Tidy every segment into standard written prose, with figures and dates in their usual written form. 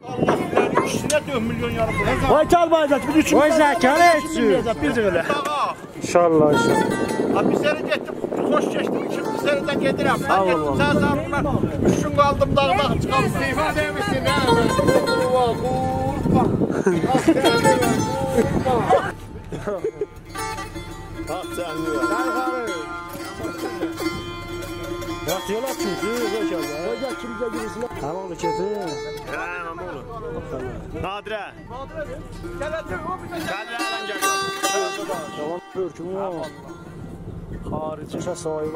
Allah üstüne 4 milyon yarım. Vay çalmayacak. Bir üçün. Vay zekalı etsin. Bir öyle. İnşallah inşallah. Abi bir sene gittim. Hoş geçtim. Şimdi bir seneden getirem. Ben Allah gittim Allah. sen zarfına. 3 gün kaldım dağda çıkalım. İstifa demişsin ha. Kurban. Bak sen de. Bak yola çünkü. Hoca kimse gibisin. Tamam oğlu kesin. Tamam oğlum. Nadire. Gel lan gel. Tamam pörküm ya. Harici sahibi.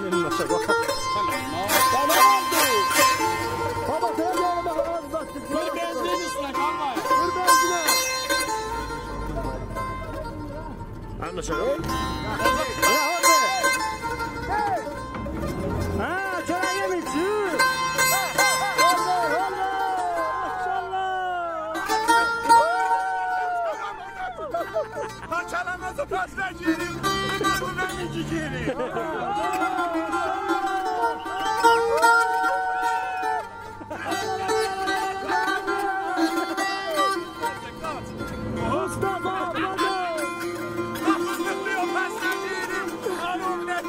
Evvelin nasıl bak. Baba sen de ona bak. Bir benzin üstüne kalma. Dur benzine. Anlaşalım. Ha, çora yemişsin. Parçalanması pastacıyım. Bundan iki geri. Mustafa hadi. Kapısıklıyor pastacıyım. Anam ne?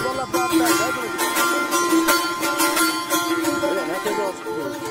Valla ben öyle ne kadar olsun.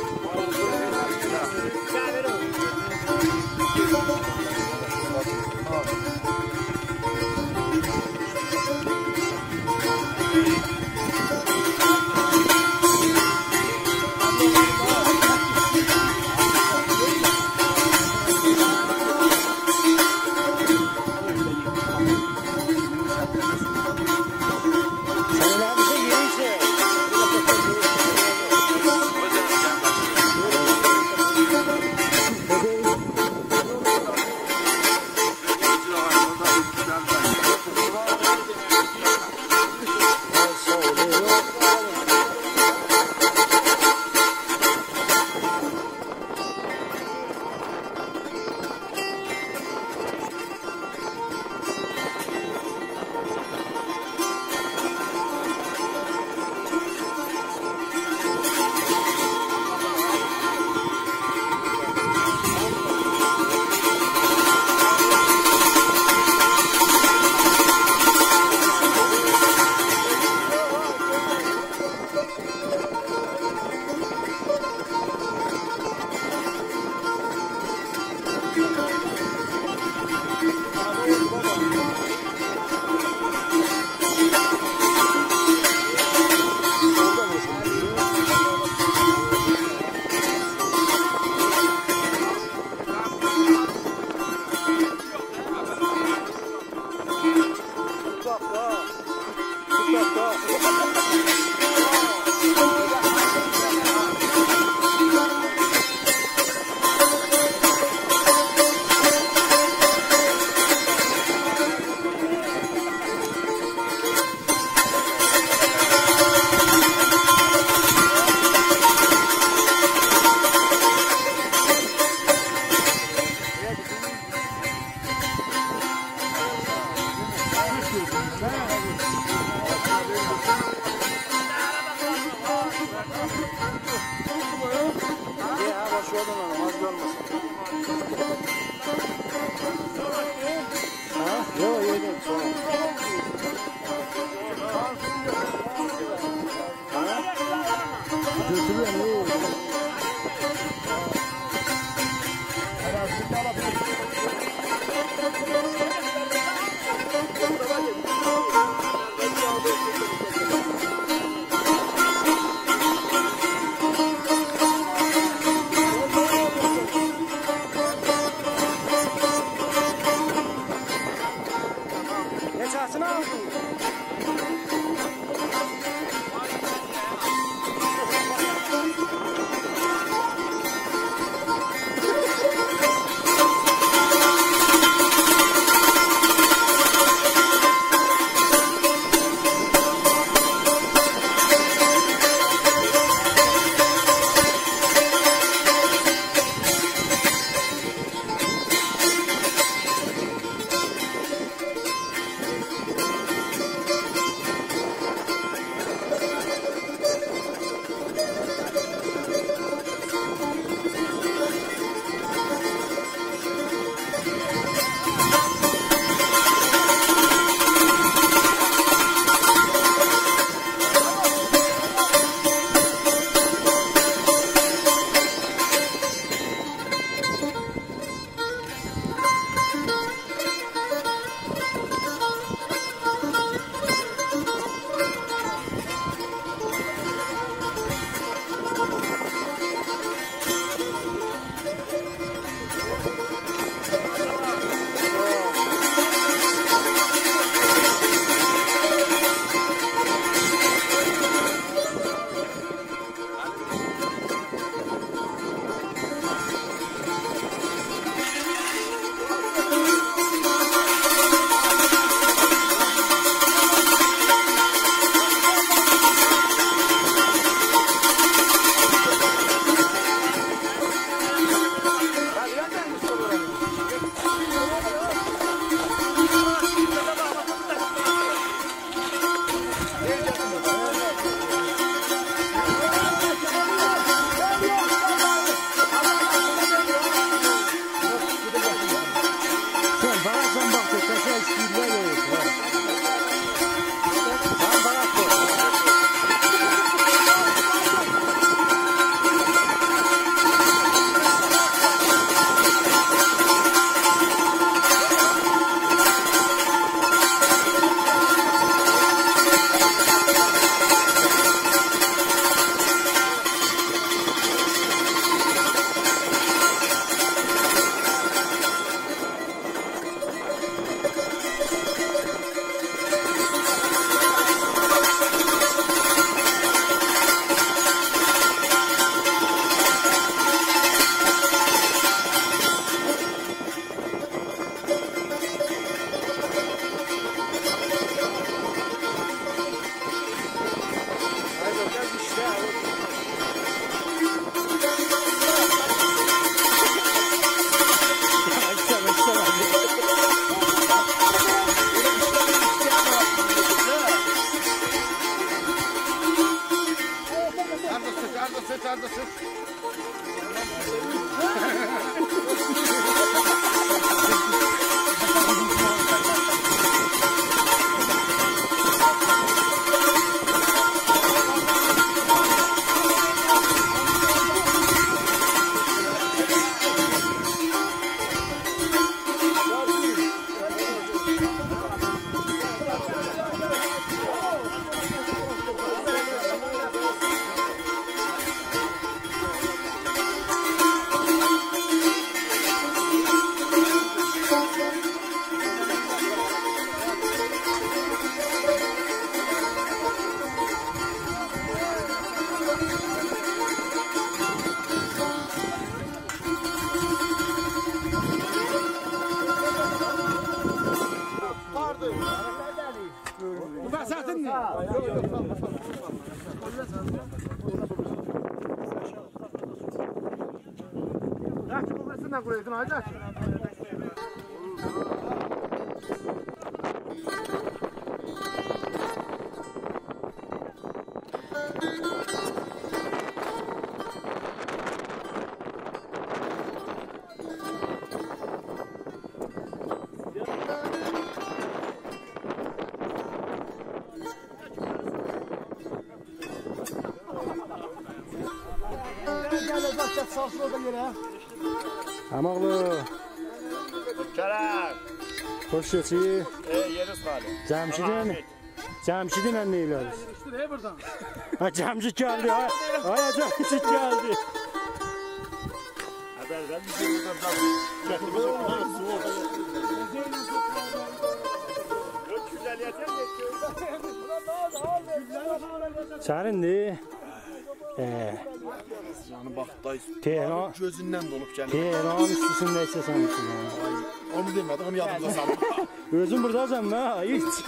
gördüm. Bu vasatın ne? Kaç babasına koyuyorsun hadi. Amaqlı. Kerem. Hoş geçi. Yeriz hali. Cemşidin anneyler. İşte buradan. Ha Cemşid geldi. Ay Cemşid geldi. Haber ver bir şey buradan. Güzel yeter Serindi. Yani bak dayı. Tehran. Gözünden dolup geldi. Tehran üstüsünde içesen için. Onu demedi, onu yanımda salma. Özün buradasan mı? Hiç.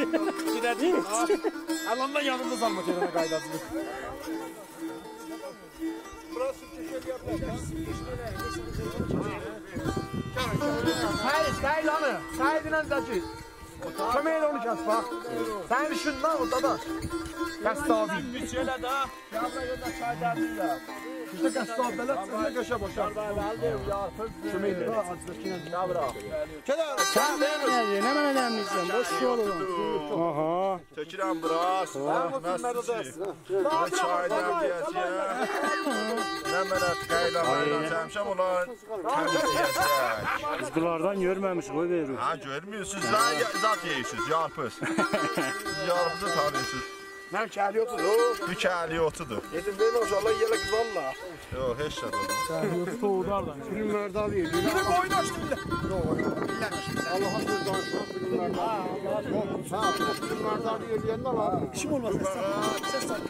Gideceğim. Alandan yanımda salma Tehrana kaydasını. Burası köşeli yapacağız. Hayır, sahil onu. Sahilinden zacı. Kömeğiyle onu kes bak. Sen düşün lan o dadaş. Kastı abi. Bir şöyle daha. Yanına yolda çaydanlıyla. İşte kastı abi. Sen köşe boşa. Kömeğiyle. Sen ne bana demlisin? Boş yol olan. Aha. Çekirəm biraz. Nasıl çaydan diyeceğim. Ne mənət qaylamayla çəmişəm onlar təmizləyəcək. Biz bunlardan görmemiş koy veriyor. Ha görmüyorsunuz lan zat yeyirsiniz yarpız. Yarpızı tanıyorsunuz. Ben kâli otur. Tükəli otudur. Yedim değil maşallah yelek valla. Yox heç şey olmaz. Ürünlerde alıyor. Bir de boyun açtı bile. Allah'a söz danışmak ürünlerde alıyor. Ha, ürünlerde alıyor diyen de var. İşim olmaz. Ses sat.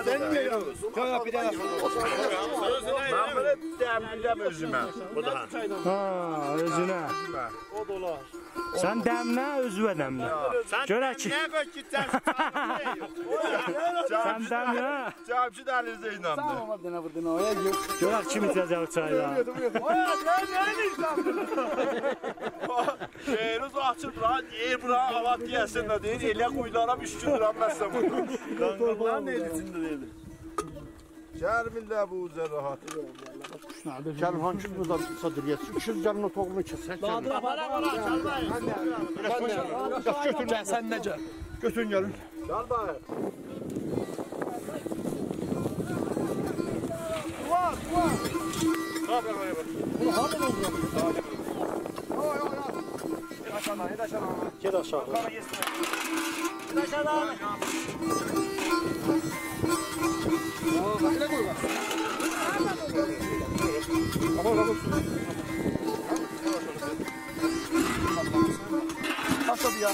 Sen niye yapıyorsun? Yok bir daha. Ben böyle demleyeceğim özüme. Ha özüne. O dolar. Sen demle özüve demle. Göre ki. Niye böyle gideceksin? Sen demle. Cemşid Əlinizə inandı. Göre kim içecek çayla. Şehriniz açır bura, yer bura, hava diyesin de değil, elə quyulara müşküldür anlasam. Kanqırlar neydi içində deyildi? Gəlmirlər bu üzər rahat. Gel hançın burada sadriyet. 200 canlı toğunu keser. Para çalmayın. Götürün gel sen ne gel. Götürün gelin. Çalmayın. Gel aşağı. Nasıl bir ya?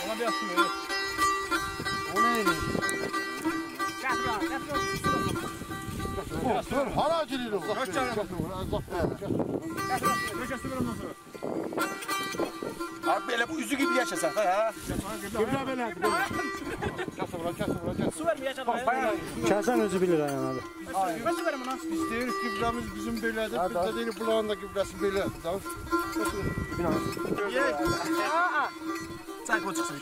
Ona bir asılıyor. O neydi? Hala geliyor. Kaç tane? Abi böyle bu üzü gibi yaşasak ha. Gübre böyle. Su ver mi yaşasak? Kesen özü bilir ayağın abi. Nasıl verim lan? İsteyirik gübremiz bizim böyledir. Biz de değil bulağın da gübresi böyle. Çay koy çıksın.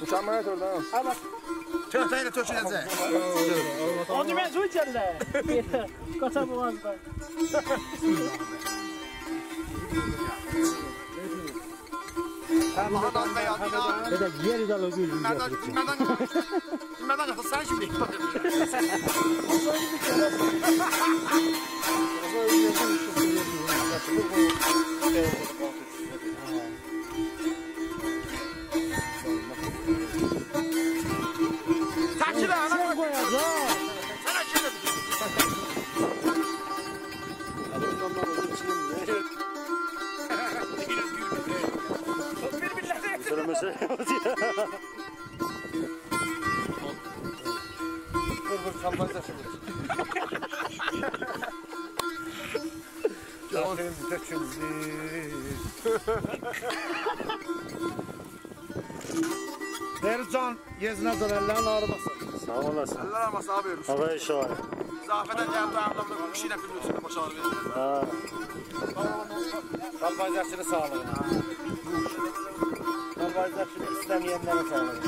Uçanmaya sordu ha. Köfteyle töküləcək. Onu ben su içerler. Kaçam boğazda. Allah'dan da yazdı. Bir de geri dalı gül. Bilmeden yapın sen şimdi. Takip ana. Sen koyacağız. Sana şöyle. Sırımızı. Vur çalmaz da şimdi. Ercan gezine zararlarının ağrımasın. Sağ olasın. Allah rahmet abi. Hava işareti. Zafeden geldi ablamla bir şeyle filmliyorsun baş ağrı verir. Ha. Kalbayzacını sağlığına. Kalbayzacını istemeyenlere sağlayın.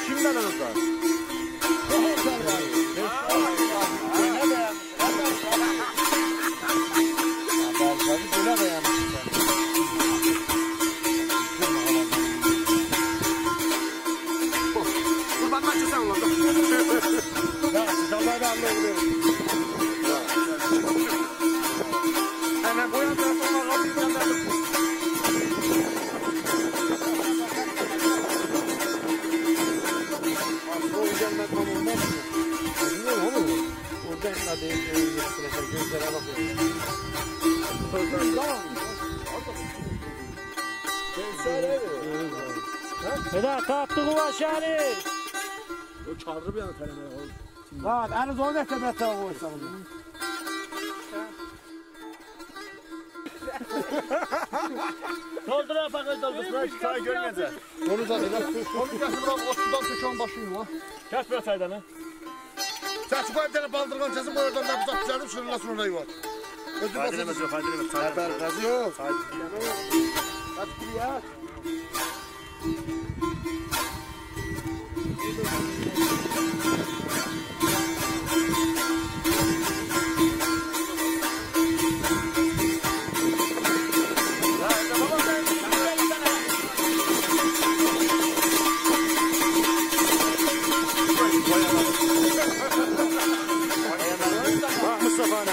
Kimden alırlar? Böyle beğenmişler. Kurbandan çıksan ulan. Kalbayda anlayabilirim. Hemen koyan tarafına kapıyı gönderdim. O yüzden ben tam olmaz mı? Bilmiyorum oğlum. Oradan da değiştirelim. Gözlere bakıyorum. Vedat taptı bu aşağıya. O çağırır bir yana telemeye oğlum. Lan en zor ne tebette olursa bunu. Doldur afakı doldur. Çay görmeyecek. Onu da değil. Onu gelsin bırak o sudan töküyorum başıyım lan. Kes biraz aydanı. Sen şu bir tane baldırgan sesin bu oradan ben uzak düzeldim şununla sonra var. Faydalemez yok, faydalemez. Haber gazı yok. Hadi ya. Bak Mustafa abi.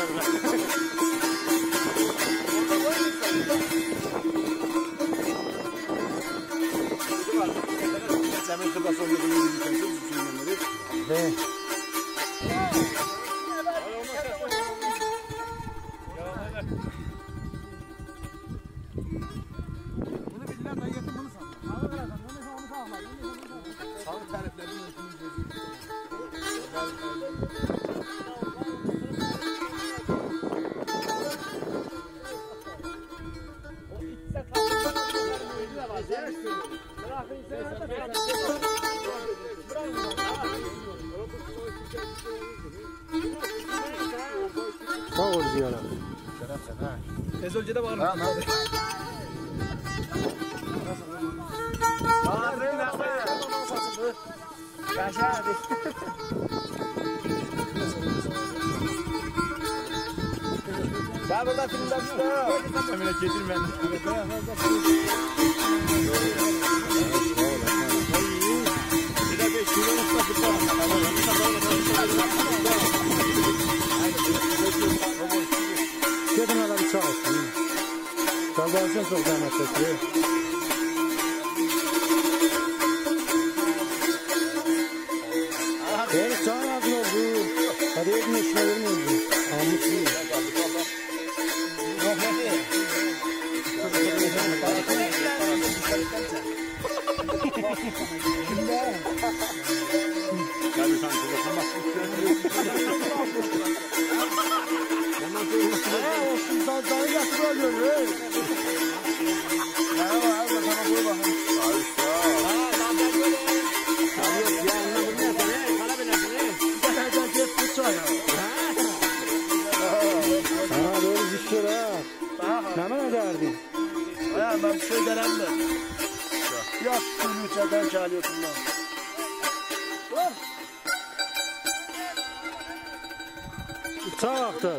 Zemin kıbrası olmadı mı? He. Bunu bildiler ben getir bunu sana. Abi bırakın onu sağlar. Sağlık tariflerinin ölçümünü Sağ ol diyorlar. Ezölce'de var mı? Ben burada filmden çıkıyorum. Emine getirme. Bir de 5 kilo Kedin adam sağ olsun. Kalbarsın çok zahmet çekiyor. Evet sağ ağzın oldu. Hadi edin işine vermiyordu. Amut değil. Daha yatırıyor görüyor. Ha doğru düşüyor ha. Ne derdin? Ben bir şey denemem. Yok, suyunu içeriden çalıyorsun lan. Sağ aktar.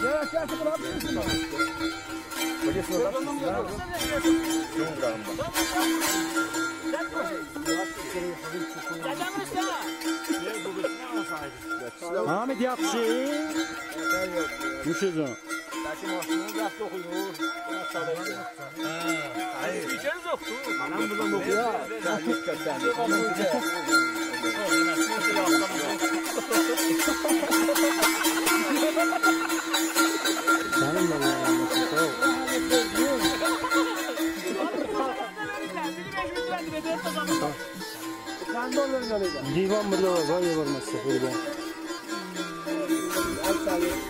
Ya çarşı bırakmıyorsun. Ahmet yap şeyi. Müşüz o. Anam buradan okuyor. Senin de Sen de onların yanıyla. divan burada var. Vay varmazsa burada. Al sağlık.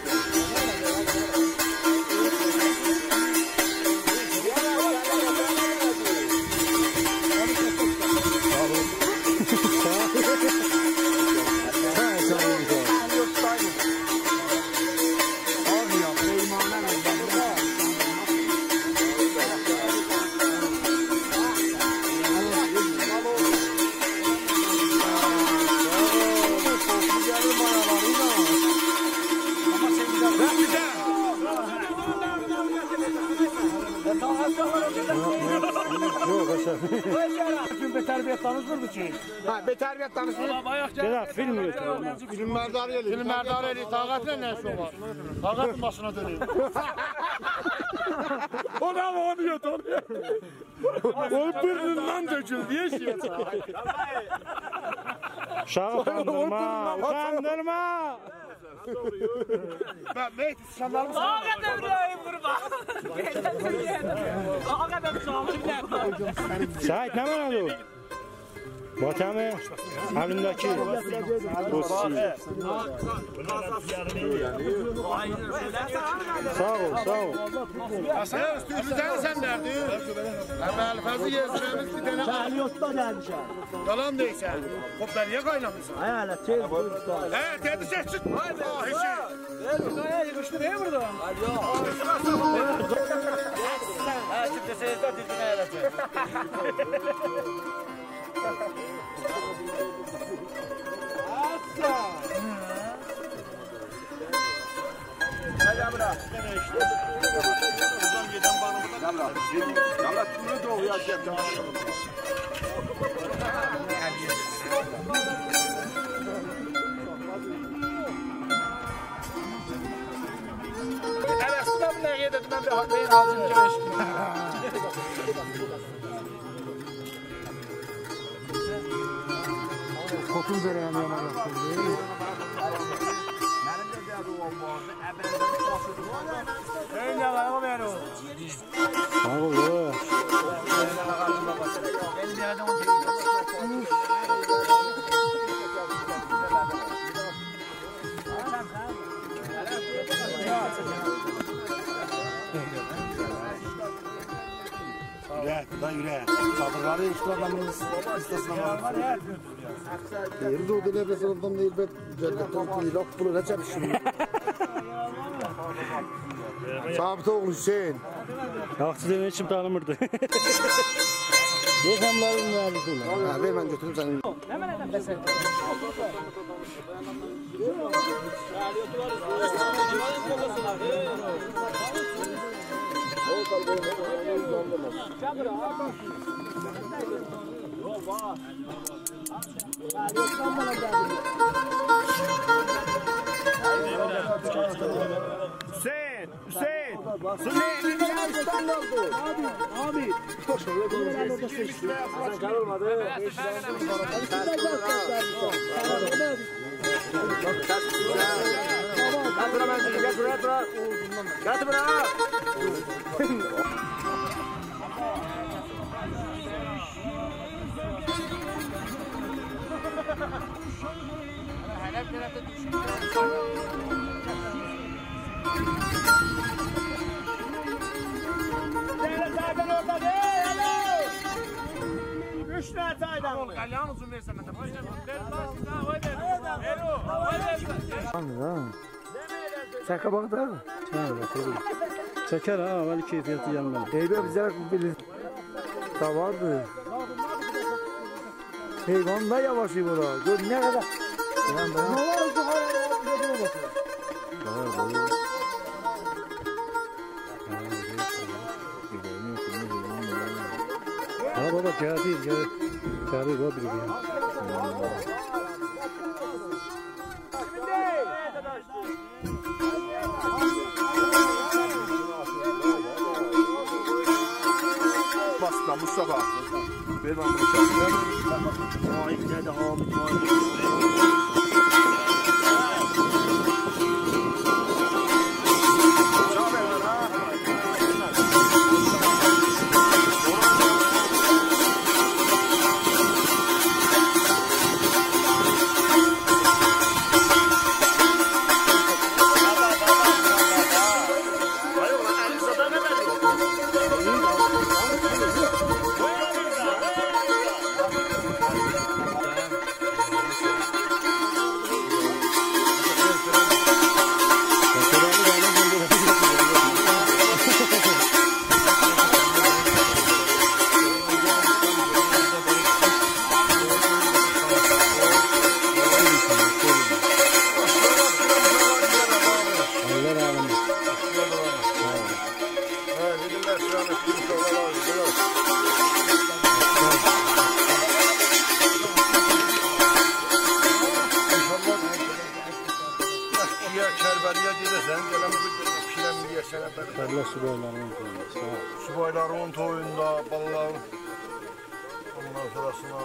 Beterbiyet danışmırdı ki. Ha, beterbiyet danışmırdı. Gel film götür. Film merdarı geliyor. Film merdarı geliyor. Tağatla ne işi var? Tağatın başına dönüyor. Ona mı onu götür? O burnundan döküldü. Yaşıyor. Şağı utandırma. Utandırma. Ben Mehdi sıçanlar mısın? Ağa devreyim kurban. Ağa kadar Şahit ne var o? Batamı halindeki dosyayı. Sağ ol, sağ ol. Sen üstüden sen derdin. Hemen fazla gezdiremiz bir tane. Şahliyot'ta gelmiş ha. Yalan değilsen. Koplar niye kaynamışsın? Hayal tez buyurdu. He dedi ses çık. Ah işi. Yıkıştı neye burada? Ha şimdi seyirde dizine yaratıyor. Gel bırak. Buradan giden bağlamada gel bırak. Gel bırak. Bunu da okuyor. Arasında mı ne yedim ben bir ağzım gelmiş. Kokun vereyen yana yaptım. Öyle var o ver o. Sağ ol. Yürü, da yürü. Sabırları işte adamın istasına var. Yeri de o da nefes oradan değil be. Cennetten laf bulur. Ne çarpışın? Sabit oğlu Hüseyin. Yaktı demeyi için tanımırdı. Yekamların verdi. Ha, ver ben götürüm seni. Hüseyin, Hüseyin. Abi. Sen kalmadı. Gel bırak. Üç tane çaydan mı? Kalyan uzun versen ben de. Şaka bak da. Çeker ha, vali keyfiyatı yandan. Eybe bize bilir. Da vardı. Heyvan da yavaş yavaş. Gör ne kadar. Ne var o Ha baba geldi, geldi. Geldi baba biri ya. Basta Mustafa. Ver bana bıçağı. Ay ne de Hamit Kərbəliyə gedəsən, gələmizə pişirən bir yaşana bər. Kərlə subaylarının toyunda. Sağ ol. Subayların toyunda, balaların ondan sonrasına.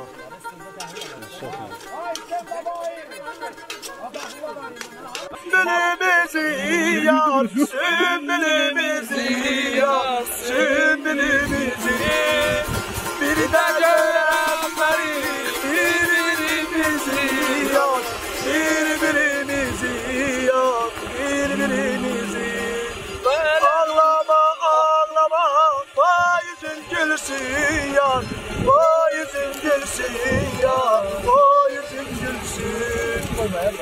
Sümbülümüzü yar, sümbülümüzü yar, sümbülümüzü bir de görem beri, birbirimizi yar, birbirimizi yar, birbirimizi. Ağlama, ağlama, vay yüzün gülsün yar, vay yüzün gülsün yar, vay yüzün gülsün.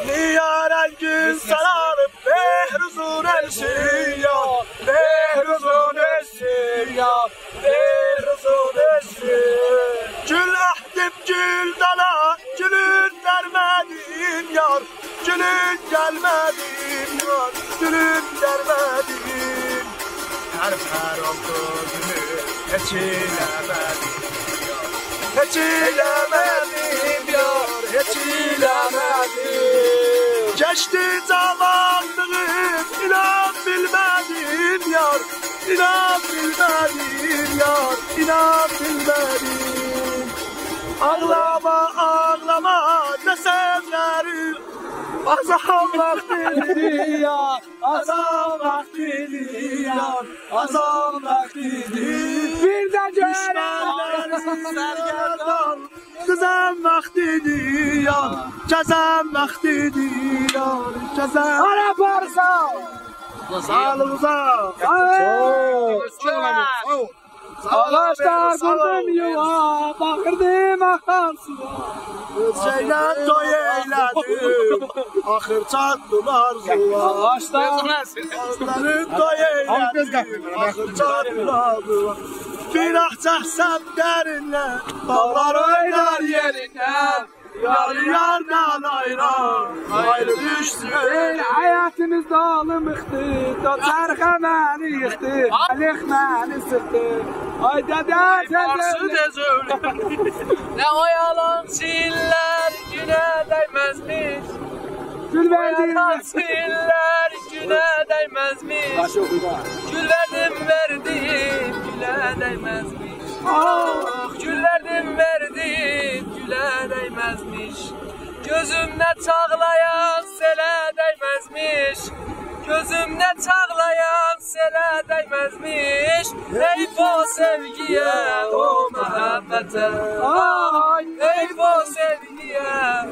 Niyaren gül sararıp behruzun ölsün yar, behruzun ölsün yar, behruzun ölsün. Gül ahdim gül dala, gülün vermedim yar, gülün gelmedim yar, gülün gelmedim. Her oldu günü hiç ilemedim yar, hiç ilemedim yar, hiç ilemedim. Geçti zamanlığım, inan bilmedim yar, inan bilmedim yar, inan bilmedim. Ağlama, ağlama, ne sözlerim, azam vaktidir yar, azam vaktidir yar, azam vaktidir. Bir de düşmanların sergerdan, cezam vaktidir yar, cezam vaktidir yar, cezam. Ara parsa! Sağlığınıza! Ağaçlar kurdum yuva, bakırdım akan suya. Şeyle toy eyledim, ahır çattılar zuva. Ağaçların toy eyledim, ahır çattılar zuva. Bir ahçaksam derinle, dağlar oynar yerinden. Yar yardan ayran, ayrı düşsün. Hayatımız dağılmıştı, da çarxa məni yıxdı, əlix məni sıxdı. Ay dədə tezöl. Ne o yalan çiller güne değmezmiş. gül O verdim. yalan çiller güne değmezmiş. Gül verdim verdim güle değmezmiş. Ah gül verdim verdim güle değmezmiş. Gözümde çağlayan sele değmezmiş. Gözümde çağlayan sele değmezmiş. Eyf o sevgiye, o muhabbete. Ay, eyf o sevgiye,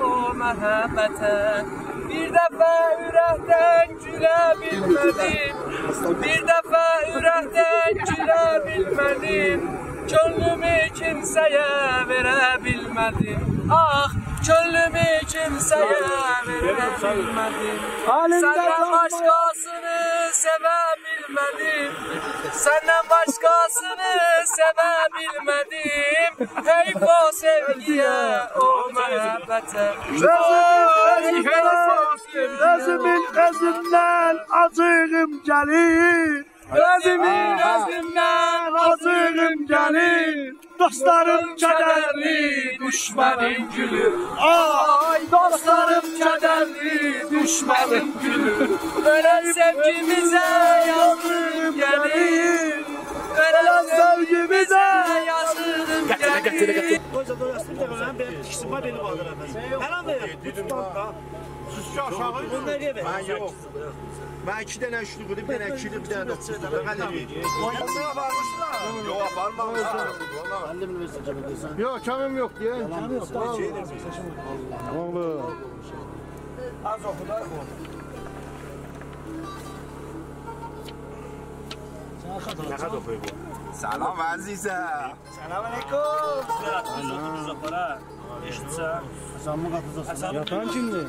o muhabbete. Bir defa yürekten gülebilmedim. Bir defa yürekten gülebilmedim. Gönlümü kimseye verebilmedim. Ah, gönlümü kimseye verebilmedim. Senden başkasını sevebilmedim. Senden başkasını sevebilmedim. Eyf o sevgiye, o muhabbete. Özümün özümden acığım gelir. Özümün özümden Acığım gelir. Dostlarım kederli, düşmanın gülü. ay dostlarım kederli, Düşmanın gülü. Ölen sevgimize yazığım gelir. Ölen sevgimize yazığım gelir. Koysa doyasın da ben tiksin var beni bağlar efendim. Her anda ya. Suçu aşağı. Ben yok. Ben 2 tane üçlü kırıp, bir tane ikili, bir tane dokuz. Oyunlara varmışlar. Yok, varmamışlar. Yok kamim yok diye. Oğlum. Az okular bu. Ne kadar okuyor bu? Selam Azize. Selam aleyküm. Güzel atmış oturduğunuz apara. Eşitse. Hasan mı katılacağız? Yatan kimdi?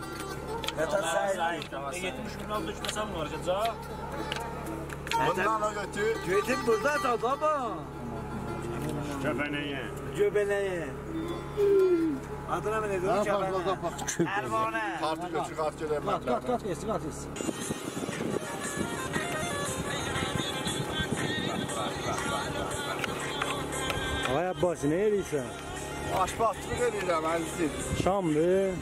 Yatan sahip. 70 bin aldı düşmesem mi var acaba? Bundan o götü. Götüm burada da baba. Köpeneye. Göbeleğe. Adına mı ne diyor? Göbeleğe. Ermane. Kartı götü kart göre emekler. Kat geçsin, kat geçsin. Ay Abbasi, ne yeriysen? Aşbahçılık edirəm, əzizim. Şamdır.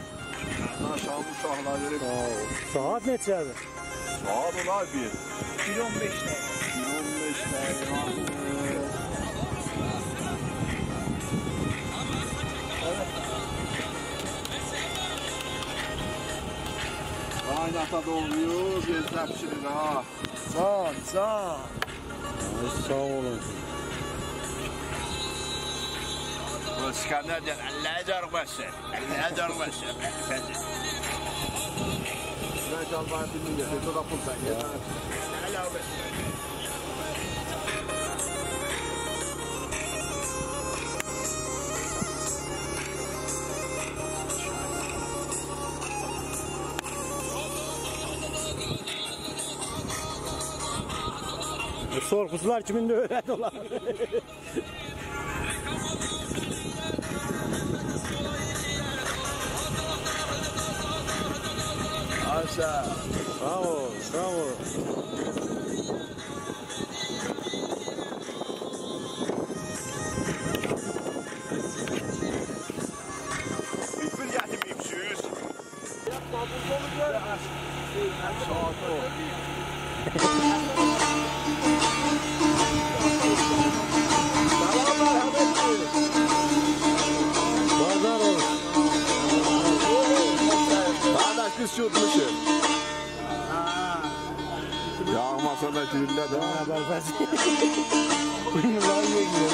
Şam uşaqlar verib. Saat neçədir? Sağ ol abi. 1.15'te. 15'te yani. Kaynata doğruyor, gözler pişirir ha. Sağ, sağ. Sağ olun. Bu İskender'den Allah'a carması. Allah'a carması. Ben çalmayı bilmiyorum. Şurada pul ya. Helal be. Sorgusular kimin de öğrendi olan. Aşağı. Sağ ol, sağ ol. Bir getirmeyeyim süz. Pazar olsun. Kardeş biz yutmuşuz. Yağmasa da kirli de. Bunlar niye gidiyor?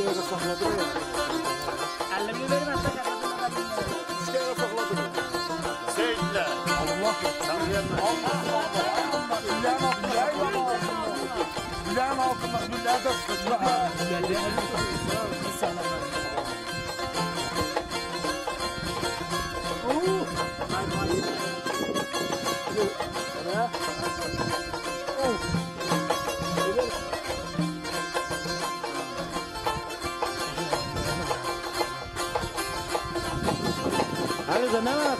yere sakladı ya. 50 bin vermezsen yakasına 3 kere sakladı. Seyirciler. Allah. Sen verme. Bilen altında güller de sıkıntı. Hani de ne var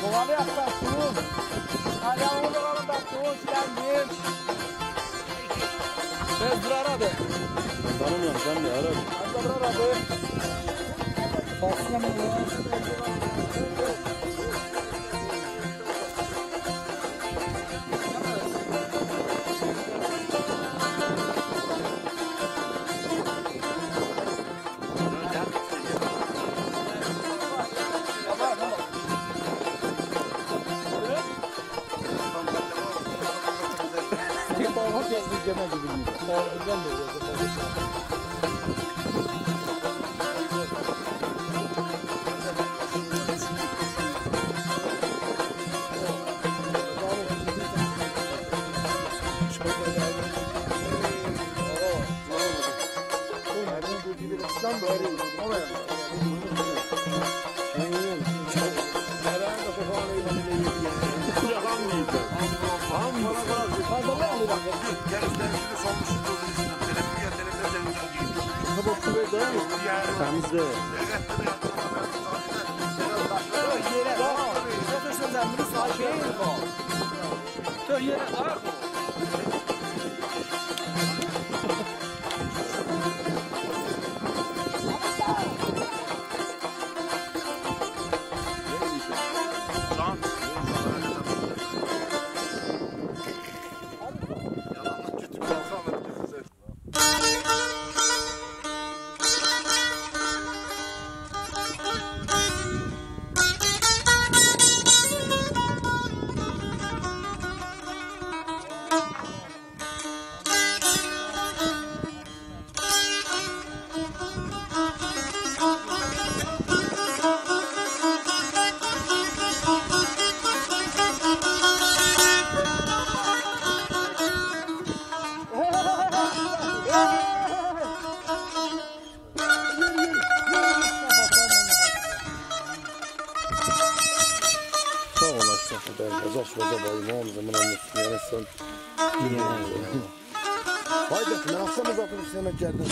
Kovalı yapsak durun. Hala oğlum bak durun geldim. Ben dur aradı. Tanımıyorum sen de ara. Ben dur aradı. Basına mı ya? Temizle. Sağ ol aşkım. Zaşmaza bayım. Zaman anlasın. Yani sen. Haydi. Ben akşam uzatın üstüne geldim.